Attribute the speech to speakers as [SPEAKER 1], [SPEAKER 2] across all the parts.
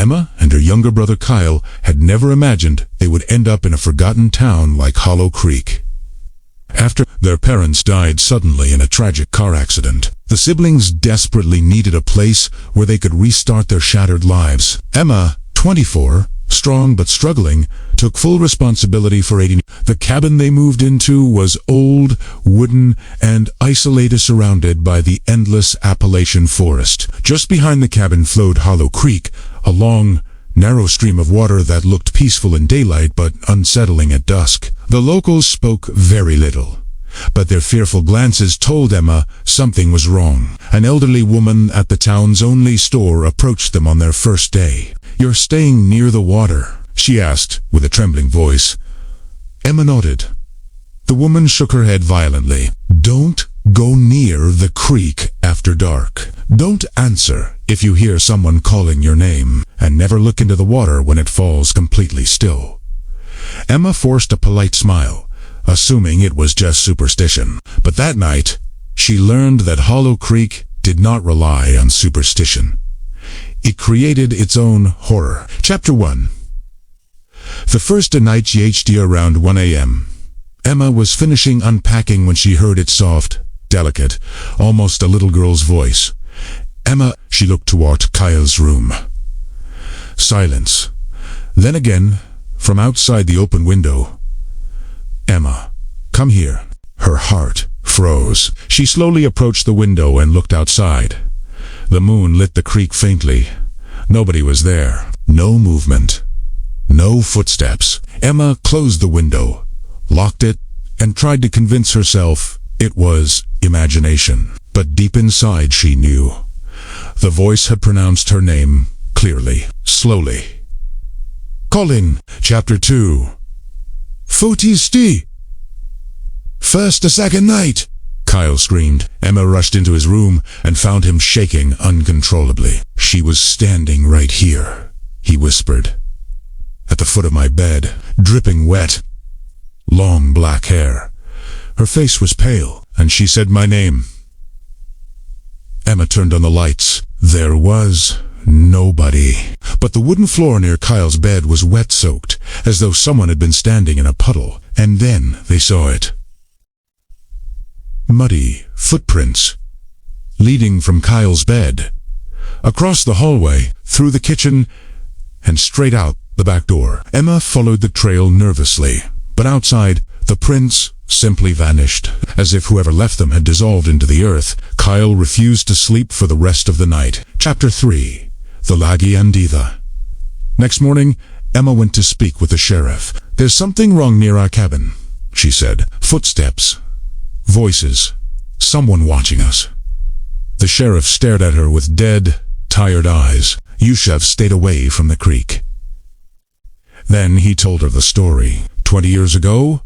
[SPEAKER 1] Emma and her younger brother Kyle had never imagined they would end up in a forgotten town like Hollow Creek. After their parents died suddenly in a tragic car accident, the siblings desperately needed a place where they could restart their shattered lives. Emma, 24, strong but struggling, took full responsibility for 18. The cabin they moved into was old, wooden, and isolated, surrounded by the endless Appalachian forest. Just behind the cabin flowed Hollow Creek, a long, narrow stream of water that looked peaceful in daylight but unsettling at dusk. The locals spoke very little, but their fearful glances told Emma something was wrong. An elderly woman at the town's only store approached them on their first day. "You're staying near the water?" she asked with a trembling voice. Emma nodded. The woman shook her head violently. "Don't go near the creek after dark. Don't answer if you hear someone calling your name, and never look into the water when it falls completely still." Emma forced a polite smile, assuming it was just superstition. But that night, she learned that Hollow Creek did not rely on superstition. It created its own horror. Chapter 1. The first night GHD around 1 a.m. Emma was finishing unpacking when she heard its soft, delicate, almost a little girl's voice. "Emma," she looked toward Kyle's room. Silence. Then again, from outside the open window, "Emma, come here." Her heart froze. She slowly approached the window and looked outside. The moon lit the creek faintly. Nobody was there. No movement. No footsteps. Emma closed the window, locked it, and tried to convince herself it was imagination. But deep inside she knew. The voice had pronounced her name clearly, slowly. Colin. Chapter 2. Fotisti. First to second night, Kyle screamed. Emma rushed into his room and found him shaking uncontrollably. "She was standing right here," he whispered. "At the foot of my bed, dripping wet. Long black hair. Her face was pale, and she said my name." Emma turned on the lights. There was nobody. But the wooden floor near Kyle's bed was wet-soaked, as though someone had been standing in a puddle. And then they saw it. Muddy footprints, leading from Kyle's bed, across the hallway, through the kitchen, and straight out the back door. Emma followed the trail nervously, but outside, the prints simply vanished, as if whoever left them had dissolved into the earth. Kyle refused to sleep for the rest of the night. Chapter 3. The Lagi Anditha. Next morning, Emma went to speak with the sheriff. "There's something wrong near our cabin," she said. "Footsteps. Voices. Someone watching us." The sheriff stared at her with dead, tired eyes. "You should have stayed away from the creek." Then he told her the story. 20 years ago,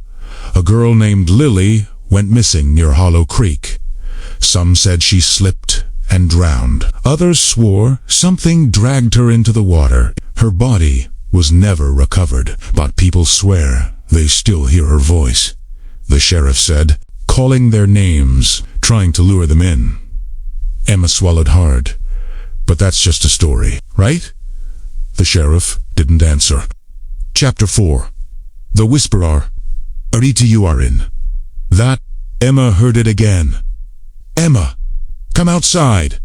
[SPEAKER 1] a girl named Lily went missing near Hollow Creek. Some said she slipped and drowned. Others swore something dragged her into the water. Her body was never recovered, but people swear they still hear her voice. The sheriff said, calling their names, trying to lure them in. Emma swallowed hard. "But that's just a story, right?" The sheriff didn't answer. Chapter 4. The Whisperer. Arita you are in. That, Emma heard it again. "Emma, come outside."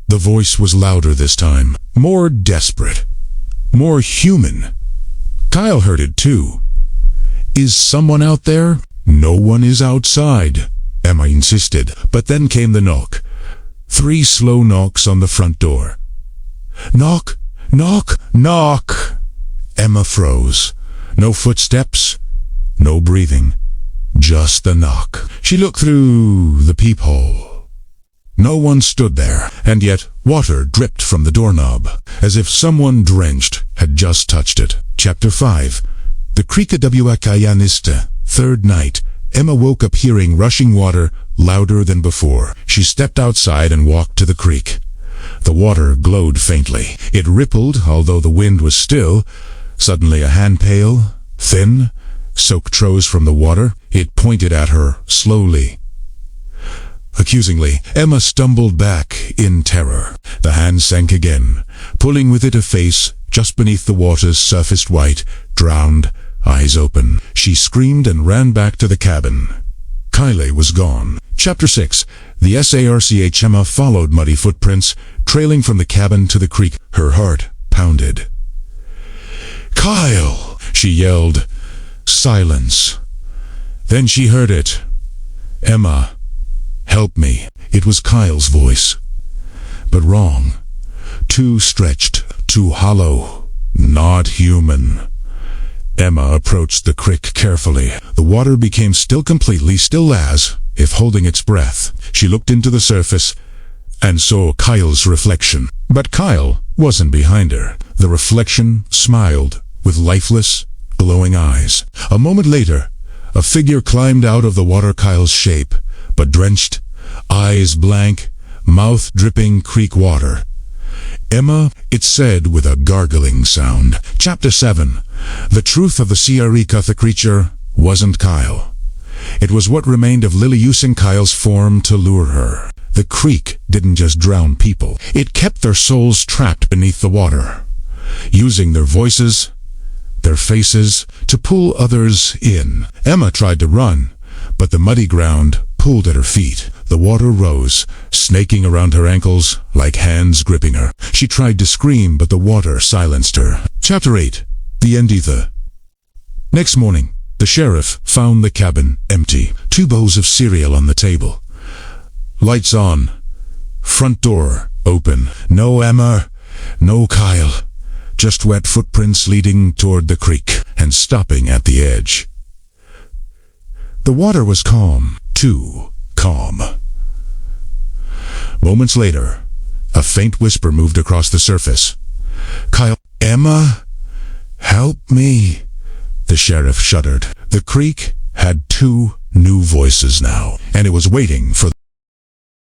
[SPEAKER 1] The voice was louder this time, more desperate, more human. Kyle heard it too. "Is someone out there?" "No one is outside," Emma insisted. But then came the knock. 3 slow knocks on the front door. "Knock, knock, knock." Emma froze. No footsteps, no breathing, just the knock. She looked through the peephole. No one stood there, and yet water dripped from the doorknob, as if someone drenched had just touched it. Chapter 5. The CREEK.Horror. Third night, Emma woke up hearing rushing water louder than before. She stepped outside and walked to the creek. The water glowed faintly. It rippled, although the wind was still. Suddenly a hand pail, thin, soaked rose from the water. It pointed at her slowly. Accusingly, Emma stumbled back in terror. The hand sank again, pulling with it a face just beneath the water's surfaced white, drowned, eyes open. She screamed and ran back to the cabin. Kyle was gone. Chapter 6. The SARCH Emma followed muddy footprints, trailing from the cabin to the creek. Her heart pounded. "Kyle!" she yelled. Silence. Then she heard it. "Emma, help me." It was Kyle's voice. But wrong. Too stretched, too hollow, not human. Emma approached the creek carefully. The water became completely still as if holding its breath. She looked into the surface and saw Kyle's reflection. But Kyle wasn't behind her. The reflection smiled with lifeless, glowing eyes. A moment later, a figure climbed out of the water. Kyle's shape, but drenched, eyes blank, mouth dripping creek water. "Emma," it said with a gargling sound. Chapter 7. The truth of the CREEK. The creature wasn't Kyle. It was what remained of Lily using Kyle's form to lure her. The creek didn't just drown people. It kept their souls trapped beneath the water, using their voices, their faces, to pull others in. Emma tried to run, but the muddy ground pulled at her feet. The water rose, snaking around her ankles like hands gripping her. She tried to scream, but the water silenced her. Chapter 8. The Endetha. Next morning, the sheriff found the cabin empty. 2 bowls of cereal on the table. Lights on. Front door open. No Emma, no Kyle. Just wet footprints leading toward the creek and stopping at the edge. The water was calm, too calm. Moments later, a faint whisper moved across the surface. "Kyle." "Emma, help me." The sheriff shuddered. The creek had 2 new voices now, and it was waiting for